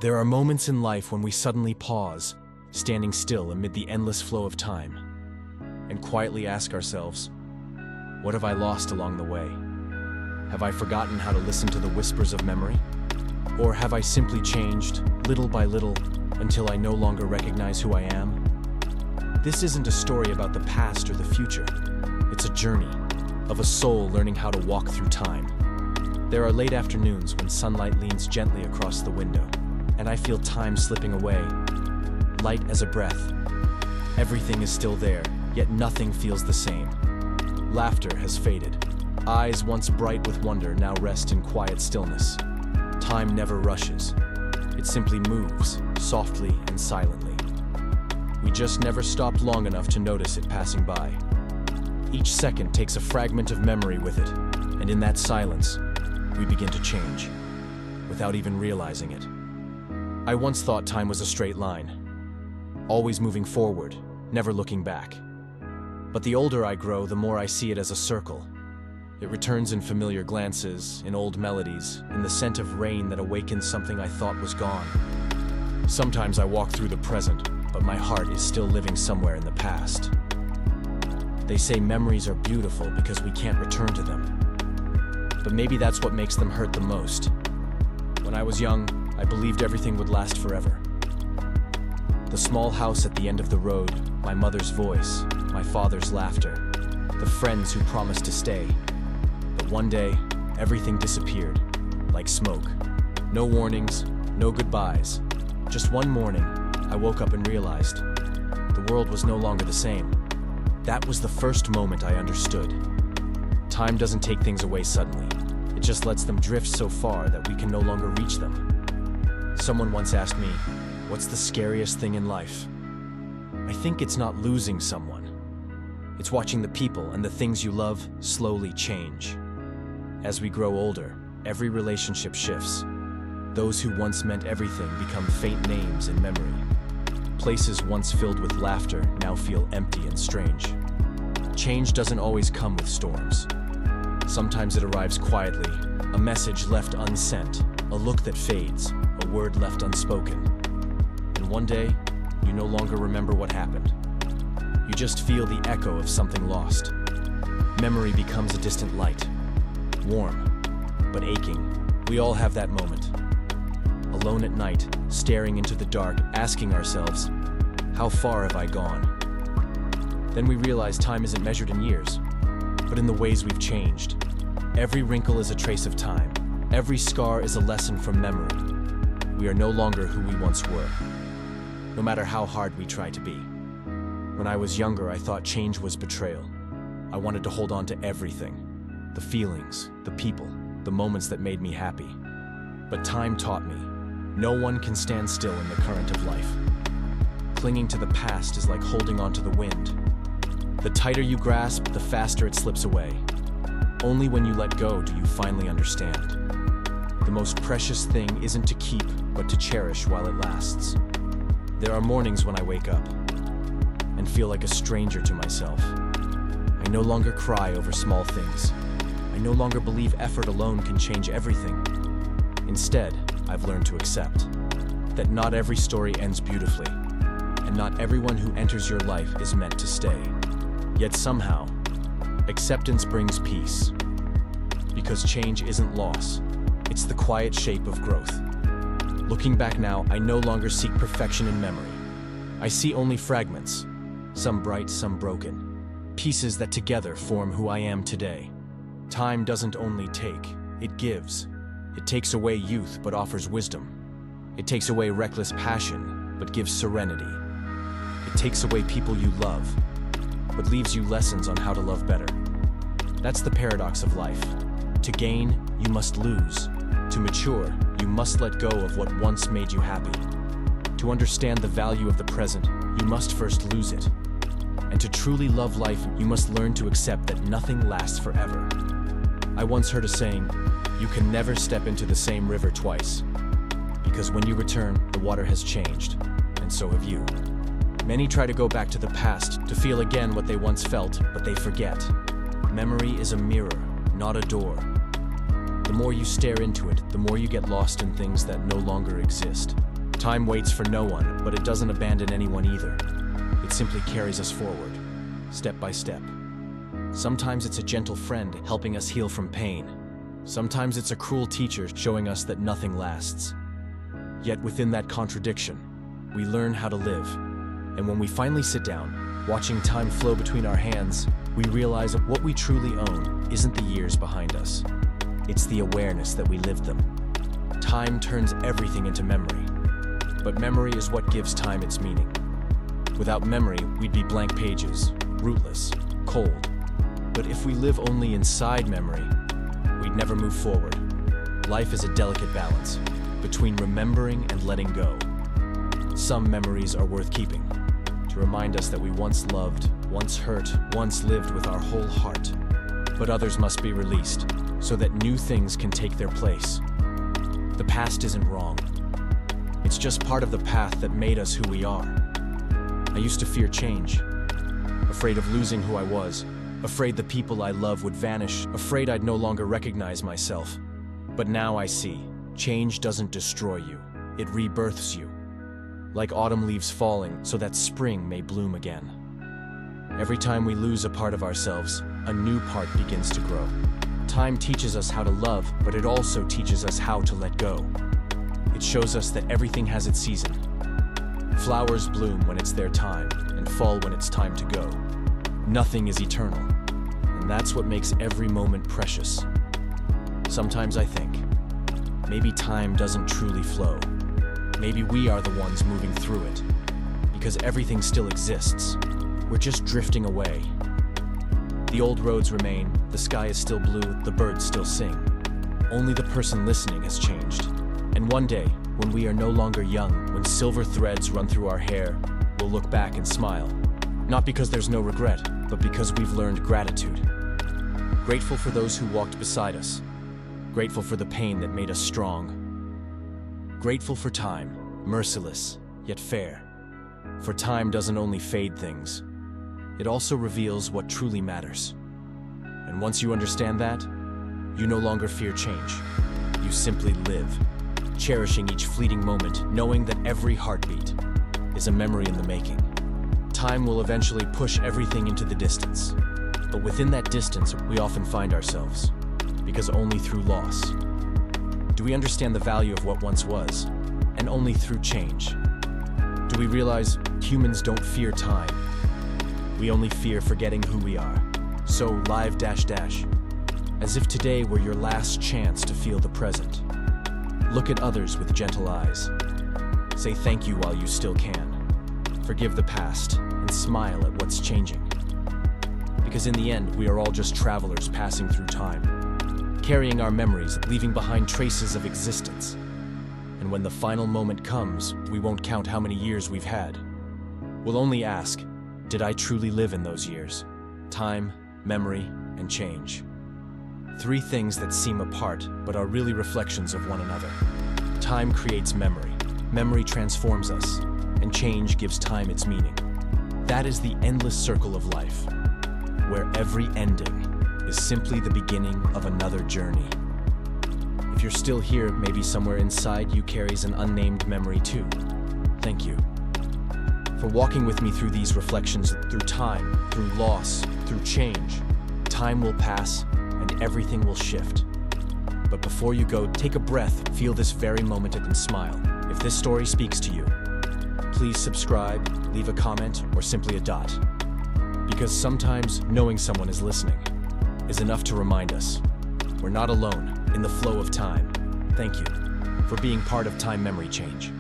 There are moments in life when we suddenly pause, standing still amid the endless flow of time, and quietly ask ourselves, what have I lost along the way? Have I forgotten how to listen to the whispers of memory? Or have I simply changed, little by little, until I no longer recognize who I am? This isn't a story about the past or the future. It's a journey of a soul learning how to walk through time. There are late afternoons when sunlight leans gently across the window, and I feel time slipping away, light as a breath. Everything is still there, yet nothing feels the same. Laughter has faded. Eyes once bright with wonder now rest in quiet stillness. Time never rushes. It simply moves, softly and silently. We just never stopped long enough to notice it passing by. Each second takes a fragment of memory with it, and in that silence, we begin to change, without even realizing it. I once thought time was a straight line, always moving forward, never looking back. But the older I grow, the more I see it as a circle. It returns in familiar glances, in old melodies, in the scent of rain that awakens something I thought was gone. Sometimes I walk through the present, but my heart is still living somewhere in the past. They say memories are beautiful because we can't return to them. But maybe that's what makes them hurt the most. When I was young, I believed everything would last forever. The small house at the end of the road, my mother's voice, my father's laughter, the friends who promised to stay. But one day, everything disappeared, like smoke. No warnings, no goodbyes. Just one morning, I woke up and realized the world was no longer the same. That was the first moment I understood. Time doesn't take things away suddenly. It just lets them drift so far that we can no longer reach them. Someone once asked me, what's the scariest thing in life? I think it's not losing someone. It's watching the people and the things you love slowly change. As we grow older, every relationship shifts. Those who once meant everything become faint names in memory. Places once filled with laughter now feel empty and strange. Change doesn't always come with storms. Sometimes it arrives quietly, a message left unsent, a look that fades, a word left unspoken. And one day, you no longer remember what happened. You just feel the echo of something lost. Memory becomes a distant light, warm, but aching. We all have that moment. Alone at night, staring into the dark, asking ourselves, how far have I gone? Then we realize time isn't measured in years, but in the ways we've changed. Every wrinkle is a trace of time. Every scar is a lesson from memory. We are no longer who we once were, no matter how hard we try to be. When I was younger, I thought change was betrayal. I wanted to hold on to everything, the feelings, the people, the moments that made me happy. But time taught me, no one can stand still in the current of life. Clinging to the past is like holding onto the wind. The tighter you grasp, the faster it slips away. Only when you let go do you finally understand. The most precious thing isn't to keep, but to cherish while it lasts. There are mornings when I wake up and feel like a stranger to myself. I no longer cry over small things. I no longer believe effort alone can change everything. Instead, I've learned to accept that not every story ends beautifully, and not everyone who enters your life is meant to stay. Yet somehow, acceptance brings peace. Because change isn't loss, it's the quiet shape of growth. Looking back now, I no longer seek perfection in memory. I see only fragments, some bright, some broken, pieces that together form who I am today. Time doesn't only take, it gives. It takes away youth but offers wisdom. It takes away reckless passion but gives serenity. It takes away people you love but leaves you lessons on how to love better. That's the paradox of life. To gain, you must lose. To mature, you must let go of what once made you happy. To understand the value of the present, you must first lose it. And to truly love life, you must learn to accept that nothing lasts forever. I once heard a saying, you can never step into the same river twice. Because when you return, the water has changed, and so have you. Many try to go back to the past to feel again what they once felt, but they forget. Memory is a mirror, not a door. The more you stare into it, the more you get lost in things that no longer exist. Time waits for no one, but it doesn't abandon anyone either. It simply carries us forward, step by step. Sometimes it's a gentle friend helping us heal from pain. Sometimes it's a cruel teacher showing us that nothing lasts. Yet within that contradiction, we learn how to live. And when we finally sit down, watching time flow between our hands, we realize that what we truly own isn't the years behind us. It's the awareness that we lived them. Time turns everything into memory. But memory is what gives time its meaning. Without memory, we'd be blank pages, rootless, cold. But if we live only inside memory, we'd never move forward. Life is a delicate balance between remembering and letting go. Some memories are worth keeping, to remind us that we once loved, once hurt, once lived with our whole heart. But others must be released, so that new things can take their place. The past isn't wrong. It's just part of the path that made us who we are. I used to fear change, afraid of losing who I was, afraid the people I love would vanish, afraid I'd no longer recognize myself. But now I see, change doesn't destroy you, it rebirths you. Like autumn leaves falling so that spring may bloom again. Every time we lose a part of ourselves, a new part begins to grow. Time teaches us how to love, but it also teaches us how to let go. It shows us that everything has its season. Flowers bloom when it's their time, and fall when it's time to go. Nothing is eternal, and that's what makes every moment precious. Sometimes I think, maybe time doesn't truly flow. Maybe we are the ones moving through it, because everything still exists. We're just drifting away. The old roads remain, the sky is still blue, the birds still sing. Only the person listening has changed. And one day, when we are no longer young, when silver threads run through our hair, we'll look back and smile. Not because there's no regret, but because we've learned gratitude. Grateful for those who walked beside us. Grateful for the pain that made us strong. Grateful for time, merciless, yet fair. For time doesn't only fade things, it also reveals what truly matters. And once you understand that, you no longer fear change. You simply live, cherishing each fleeting moment, knowing that every heartbeat is a memory in the making. Time will eventually push everything into the distance. But within that distance, we often find ourselves, because only through loss do we understand the value of what once was, and only through change do we realize humans don't fear time. We only fear forgetting who we are. So live dash dash, as if today were your last chance to feel the present. Look at others with gentle eyes. Say thank you while you still can. Forgive the past and smile at what's changing. Because in the end, we are all just travelers passing through time, carrying our memories, leaving behind traces of existence. And when the final moment comes, we won't count how many years we've had. We'll only ask, did I truly live in those years? Time, memory, and change. Three things that seem apart, but are really reflections of one another. Time creates memory. Memory transforms us, and change gives time its meaning. That is the endless circle of life, where every ending is simply the beginning of another journey. If you're still here, maybe somewhere inside you carries an unnamed memory too. Thank you for walking with me through these reflections, through time, through loss, through change. Time will pass, and everything will shift. But before you go, take a breath, feel this very moment, and smile. If this story speaks to you, please subscribe, leave a comment, or simply a dot. Because sometimes knowing someone is listening is enough to remind us we're not alone in the flow of time. Thank you for being part of Time Memory Change.